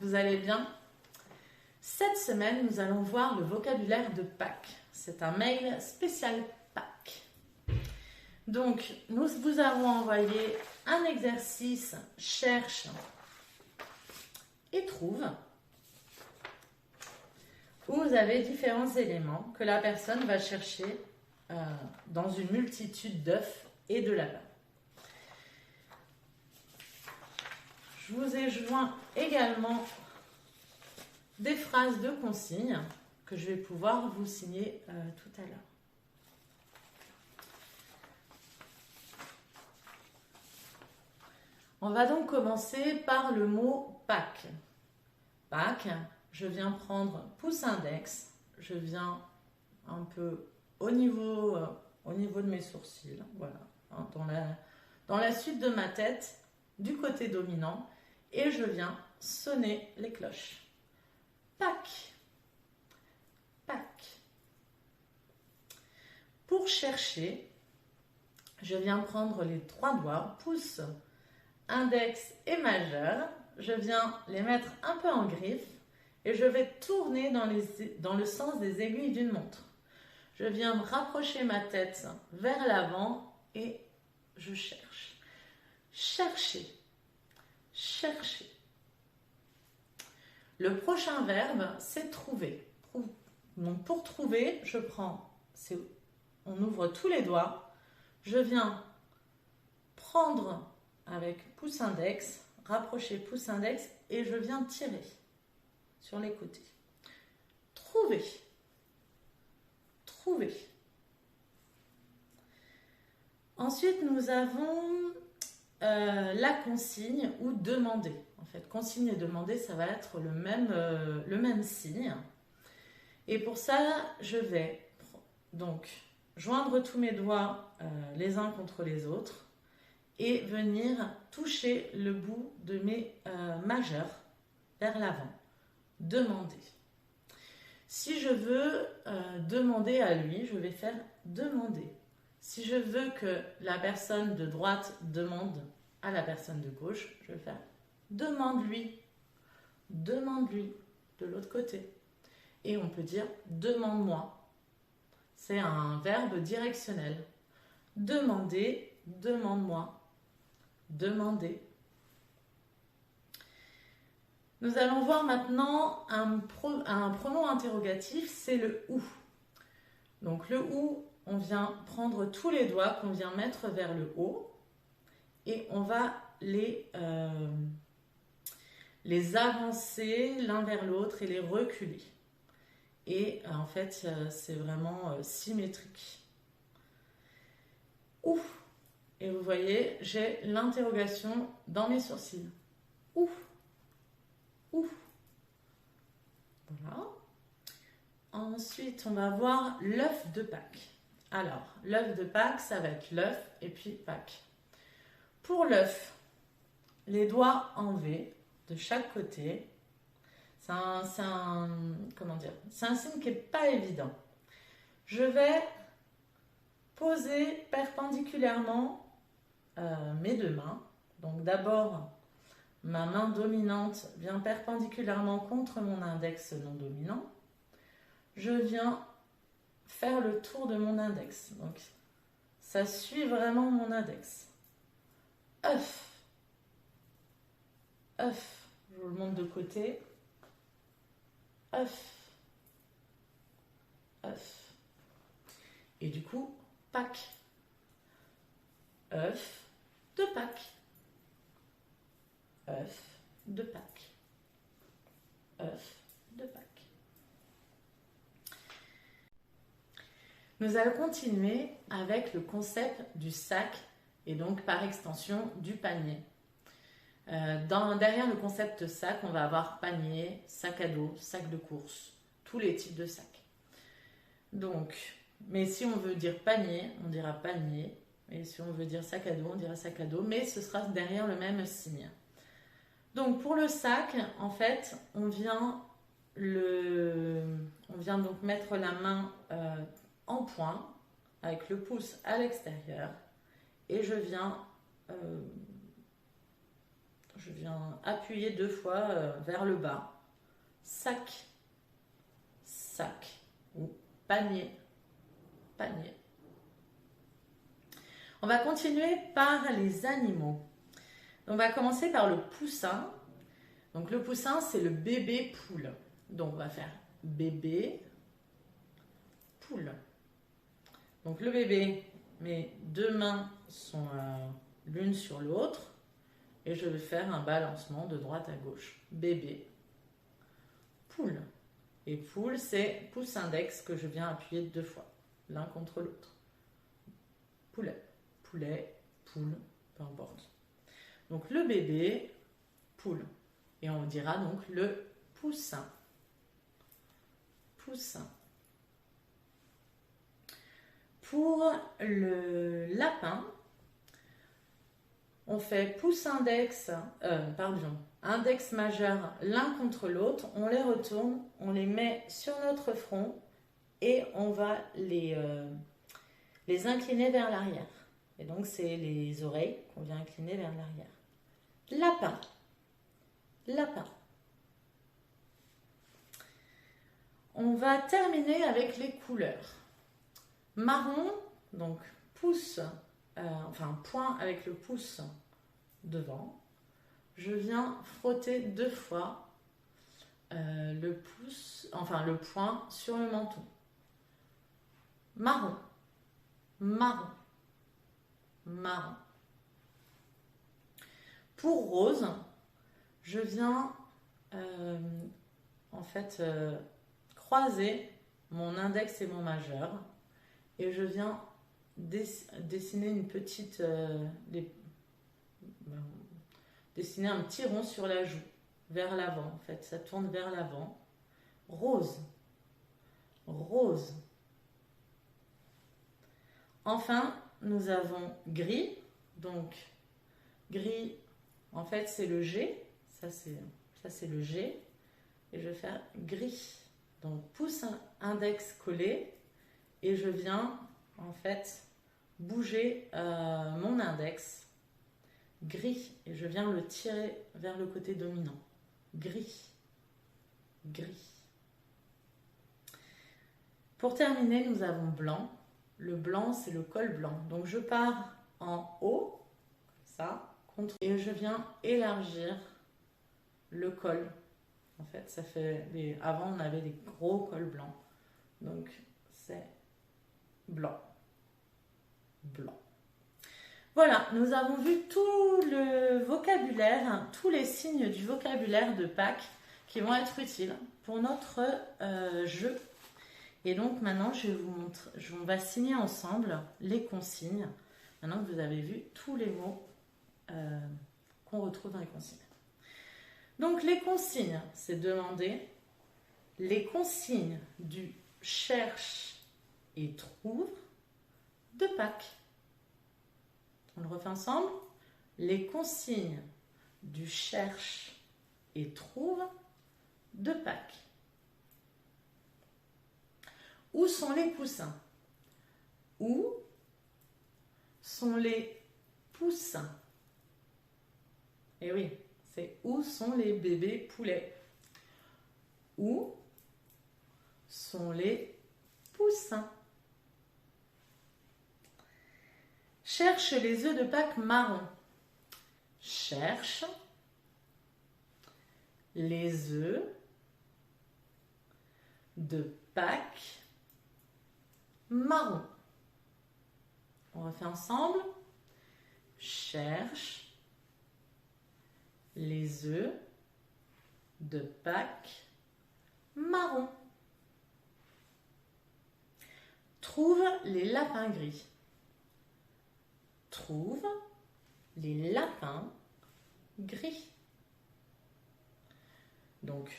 vous allez bien? Cette semaine, nous allons voir le vocabulaire de Pâques. C'est un mail spécial Pâques. Donc, nous vous avons envoyé un exercice cherche et trouve, où vous avez différents éléments que la personne va chercher dans une multitude d'œufs et de lapins. Je vous ai joint également des phrases de consignes que je vais pouvoir vous signer tout à l'heure. On va donc commencer par le mot Pâques. Pâques, je viens prendre pouce index, je viens un peu au niveau de mes sourcils, voilà, dans la suite de ma tête, du côté dominant, et je viens sonner les cloches. Pâques, Pâques. Pour chercher, je viens prendre les trois doigts, pouce, index et majeur, je viens les mettre un peu en griffe et je vais tourner dans le sens des aiguilles d'une montre. Je viens rapprocher ma tête vers l'avant et je cherche. Chercher, chercher. Le prochain verbe, c'est trouver. Donc pour trouver, on ouvre tous les doigts, je viens prendre avec pouce index, rapprocher pouce index et je viens tirer sur les côtés. Trouver, trouver. Ensuite, nous avons la consigne ou demander. En fait, consigne et demander, ça va être le même signe. Et pour ça, je vais donc joindre tous mes doigts les uns contre les autres et venir toucher le bout de mes majeurs vers l'avant. Demander. Si je veux demander à lui, je vais faire demander. Si je veux que la personne de droite demande à la personne de gauche, je vais faire demande-lui. Demande-lui de l'autre côté. Et on peut dire demande-moi. C'est un verbe directionnel. Demander, demande-moi. Demander. Nous allons voir maintenant un pronom interrogatif, c'est le ou. Donc le ou, on vient prendre tous les doigts qu'on vient mettre vers le haut et on va les avancer l'un vers l'autre et les reculer. Et en fait, c'est vraiment symétrique. Ou. Et vous voyez, j'ai l'interrogation dans mes sourcils. Ou. Ou. Voilà. Ensuite, on va voir l'œuf de Pâques. Alors, l'œuf de Pâques, ça va être l'œuf et puis Pâques. Pour l'œuf, les doigts en V de chaque côté. C'est un signe qui n'est pas évident. Je vais poser perpendiculairement mes deux mains. Donc d'abord, ma main dominante vient perpendiculairement contre mon index non dominant. Je viens faire le tour de mon index. Donc ça suit vraiment mon index. œuf, œuf, je vous le montre de côté, œuf, œuf. Et du coup, Pâques, œuf de Pâques, œuf de Pâques, œuf de Pâques. Nous allons continuer avec le concept du sac et donc par extension du panier. Derrière le concept sac, on va avoir panier, sac à dos, sac de course, tous les types de sacs. Donc, mais si on veut dire panier, on dira panier. Et si on veut dire sac à dos, on dira sac à dos, mais ce sera derrière le même signe. Donc pour le sac, en fait, on vient donc mettre la main en point, avec le pouce à l'extérieur, et je viens je viens appuyer 2 fois vers le bas. Sac, sac ou panier, panier. On va continuer par les animaux. On va commencer par le poussin. Donc le poussin, c'est le bébé poule. Donc on va faire bébé poule. Donc le bébé, mes 2 mains sont l'une sur l'autre et je vais faire un balancement de droite à gauche. Bébé poule. Et poule, c'est pouce index que je viens appuyer 2 fois, l'un contre l'autre. Poulet, poulet, poule, peu importe. Donc le bébé, poule. Et on dira donc le poussin. Poussin. Pour le lapin, on fait pouce index, index majeur l'un contre l'autre, on les retourne, on les met sur notre front et on va les incliner vers l'arrière. Et donc c'est les oreilles qu'on vient incliner vers l'arrière. Lapin, lapin. On va terminer avec les couleurs. Marron, donc pouce, point avec le pouce devant. Je viens frotter 2 fois le poing sur le menton. Marron, marron, marron. Pour rose, je viens croiser mon index et mon majeur et je viens dessiner une petite dessiner un petit rond sur la joue vers l'avant. En fait, ça tourne vers l'avant. Rose, rose. Enfin, nous avons gris. Donc gris, en fait, c'est le G. Ça c'est le G. Et je vais faire gris. Donc pouce index collé. Et je viens, en fait, bouger mon index. Gris. Et je viens le tirer vers le côté dominant. Gris. Gris. Pour terminer, nous avons blanc. Le blanc, c'est le col blanc. Donc je pars en haut, comme ça, et je viens élargir le col. En fait, ça fait avant on avait des gros cols blancs. Donc c'est blanc. Blanc. Voilà, nous avons vu tout le vocabulaire, tous les signes du vocabulaire de Pâques qui vont être utiles pour notre jeu. Et donc maintenant, je vais vous montrer, on va signer ensemble les consignes, maintenant que vous avez vu tous les mots qu'on retrouve dans les consignes. Donc les consignes, c'est demander. Les consignes du cherche et trouve de Pâques. On le refait ensemble. Les consignes du cherche et trouve de Pâques. Où sont les poussins? Où sont les poussins? Eh oui, c'est où sont les bébés poulets? Où sont les poussins? Cherche les œufs de Pâques marron. Cherche les œufs de Pâques marron. On refait ensemble. Cherche les œufs de Pâques marron. Trouve les lapins gris. Trouve les lapins gris. Donc,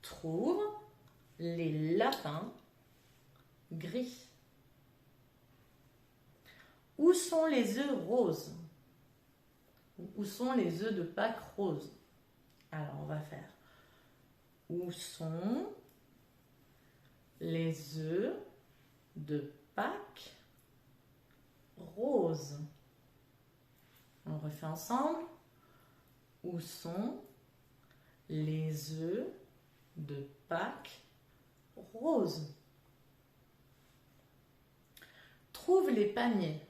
trouve les lapins gris. Où sont les œufs roses? Où sont les œufs de Pâques roses? Alors, on va faire. Où sont les œufs de Pâques roses? On refait ensemble. Où sont les œufs de Pâques roses? Trouve les paniers.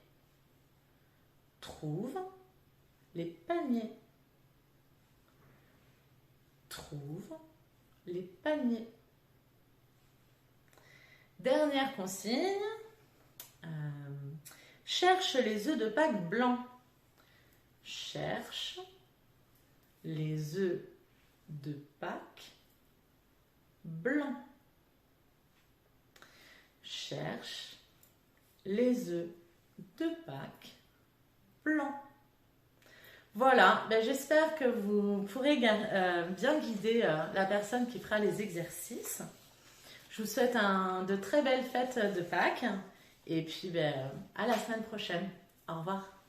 Trouve les paniers. Trouve les paniers. Dernière consigne. Cherche les œufs de Pâques blancs. Cherche les œufs de Pâques blancs. Cherche les œufs de Pâques blancs. Voilà, ben j'espère que vous pourrez bien guider la personne qui fera les exercices. Je vous souhaite de très belles fêtes de Pâques et puis ben, à la semaine prochaine. Au revoir.